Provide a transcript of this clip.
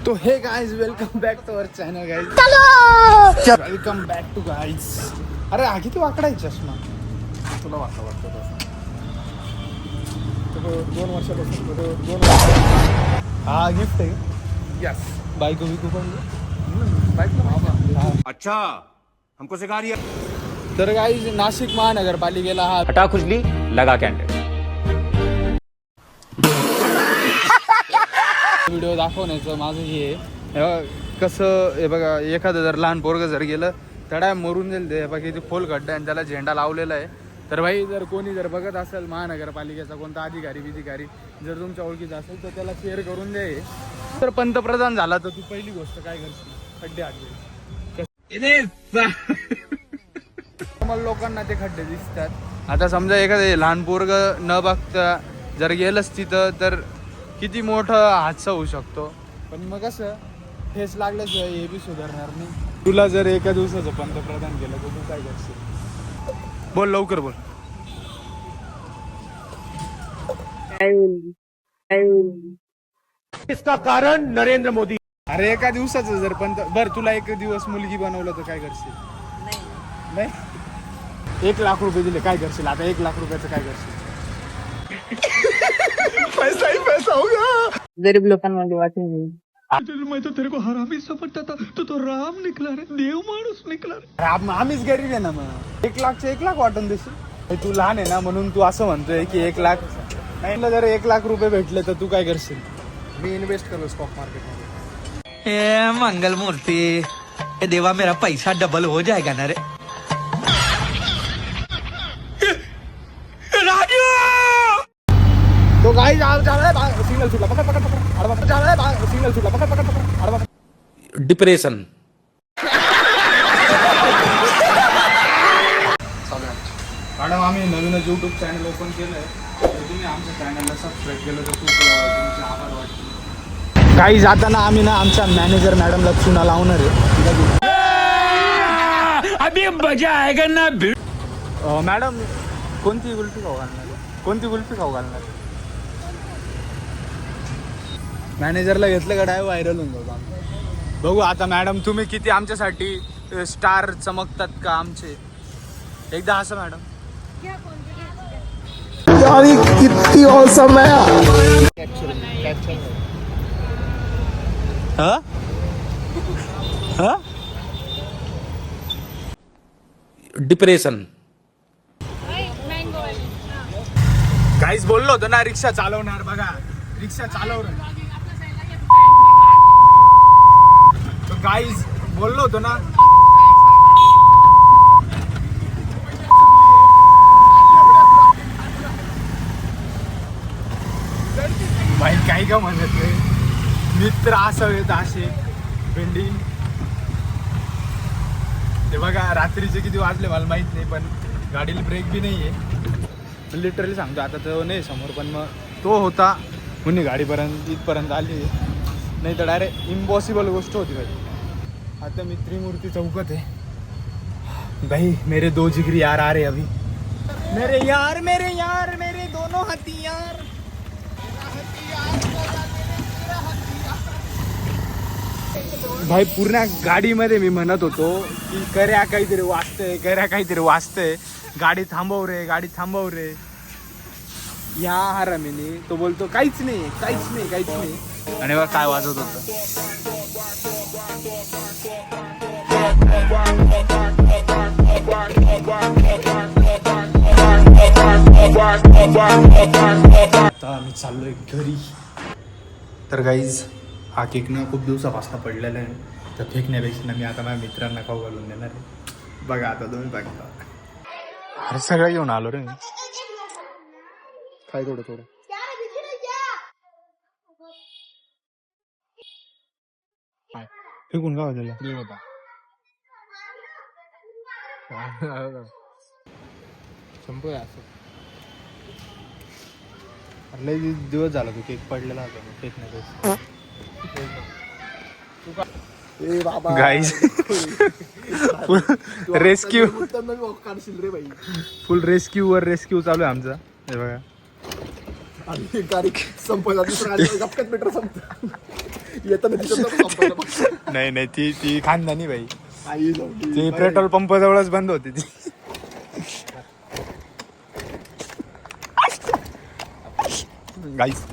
तो hey guys welcome back to our channel guys. Welcome back to guys. अरे हा किती वाकडा आहे चष्मा. तुला वाटतं तसं 2 वर्षापासून हा गिफ्ट आहे. यस बायको बिको पण अच्छा हमको सिखा रही है. तर गाइस नाशिक महानगरपालिकेला हा हटा खुजली लगा कॅन्डेड. व्हिडिओ दाखवण्याचं माझं हे कसं हे बघा. एखादं जर लहान पोरगं जर गेलं तडा मरून जाईल ते बघा. किती खोल खड्डा आणि त्याला झेंडा लावलेला आहे. तर भाई जर कोणी जर बघत असेल महानगरपालिकेचा कोणता अधिकारी जर तुमच्या ओळखीचा असेल तर त्याला शेअर करून द्या. तर पंतप्रधान झाला तर तू पहिली गोष्ट काय करशील? खड्डे आडवे. मला लोकांना ते खड्डे दिसतात. आता समजा एखादं लहान पोरगं न बघता जर गेलंच तिथं तर किती मोठा हादसा होऊ शकतो. पण मग कसं ठेस लागल्याशिवाय हे बी सुधारणार नाही. तुला जर एका दिवसाचं पंतप्रधान केलं तर तू काय करशील? बोल लवकर बोल. इसका कारण नरेंद्र मोदी. अरे एका दिवसाचं जर बर तुला एक दिवस मुलगी बनवलं तर काय करशील? नाही 1 लाख रुपये दिले काय करशील? आता 1 लाख रुपयाचं काय करशील? पैसा ही पैसा होगा. गरीब लोकांमध्ये वाटेल. मैं तो तेरे को हरामी समझता था तो राम निकला रे. देव माणूस निकला रे. आम्हीच गरीब आहे ना. मग 1 लाखचे 1 लाख वाटून देशील? तू लहान आहे ना म्हणून तू असं म्हणतोय की 1 लाख नाही. जर 1 लाख रुपये भेटले तर तू काय करशील? मी इन्व्हेस्ट करतो स्टॉक मार्केटमध्ये. ए मंगल मूर्ति, ए देवा मेरा पैसा डबल हो जाएगा ना रे. तो गाइस सिग्नल सुटला. पकड पकड पकड अडवा. सिग्नल सुटला. पकड पकड पकड अडवा. डिप्रेशन. मॅडम आम्ही नवीनच यूट्यूब चॅनल ओपन केलंय. तुम्ही आमच्या चॅनलला सबस्क्राईब केलं तर खूप तुमचे आभार वाटतील. काही जाताना आम्ही ना आमच्या मॅनेजर मॅडमला चुना लावणार आहे. अभी मजा आएगा ना. मॅडम कोणती कुल्फी खाऊ घालणार? कोणती कुल्फी खाऊ घालणार? मॅनेजरला घेतलं का डाय व्हायरल होऊन जातो. बघू आता मॅडम तुम्ही किती आमच्यासाठी स्टार चमकतात का आमचे. एकदा असं मॅडम किती औसम आहे. डिप्रेशन. काहीच बोललो होतो ना रिक्षा चालवणार. बघा रिक्षा चालवणार. गाईज बोललो होतो ना. भाई काही का म्हणत नाही. मित्र असावेत असे बिल्डिंग. ते बघा रात्रीचे किती वाजले मला माहित नाही पण गाडीला ब्रेक बी नाही आहे. लिटरली सांगतो आता तो नाही समोर पण मग तो होता म्हणून गाडीपर्यंत इथपर्यंत आली. नाही तर डायरेक्ट इम्पॉसिबल गोष्ट होती भाई. आता मी त्रिमूर्ती चौकात आहे भाई. मेरे 2 जिगरी यार आ रहे अभी. मेरे यार मेरे दोनों हथियार. भाई पूर्ण गाडीमध्ये मी म्हणत होतो की कर्या काहीतरी वाचतंय. गाडी थांबव रे. या हरामीने तो बोलतो काहीच नाही. आणि बघ काय वाजत होतं. आता आम्ही चाललोय घरी. तर गाईज हा केक ना खूप दिवसापासून पडलेला आहे. तर फेकण्यापेक्षा ना मी आता माझ्या मित्रांना खाऊ घालून देणार आहे. बघा आता तुम्ही बघा. अरे सगळं घेऊन आलो रे मी. काय थोडं फेकून का वाजलेला संपय असं. लय दिवस झाला तू केक पडलेला होता फेकण्यापेक्षा. गाईज रेस्क्यू फुल रेस्क्यू चालू आहे आमचा. हे बघा गाडी संपला. दुसरा नाही नाही ती खानदानी भाई ती पेट्रोल पंप जवळच बंद होती ती. गाईस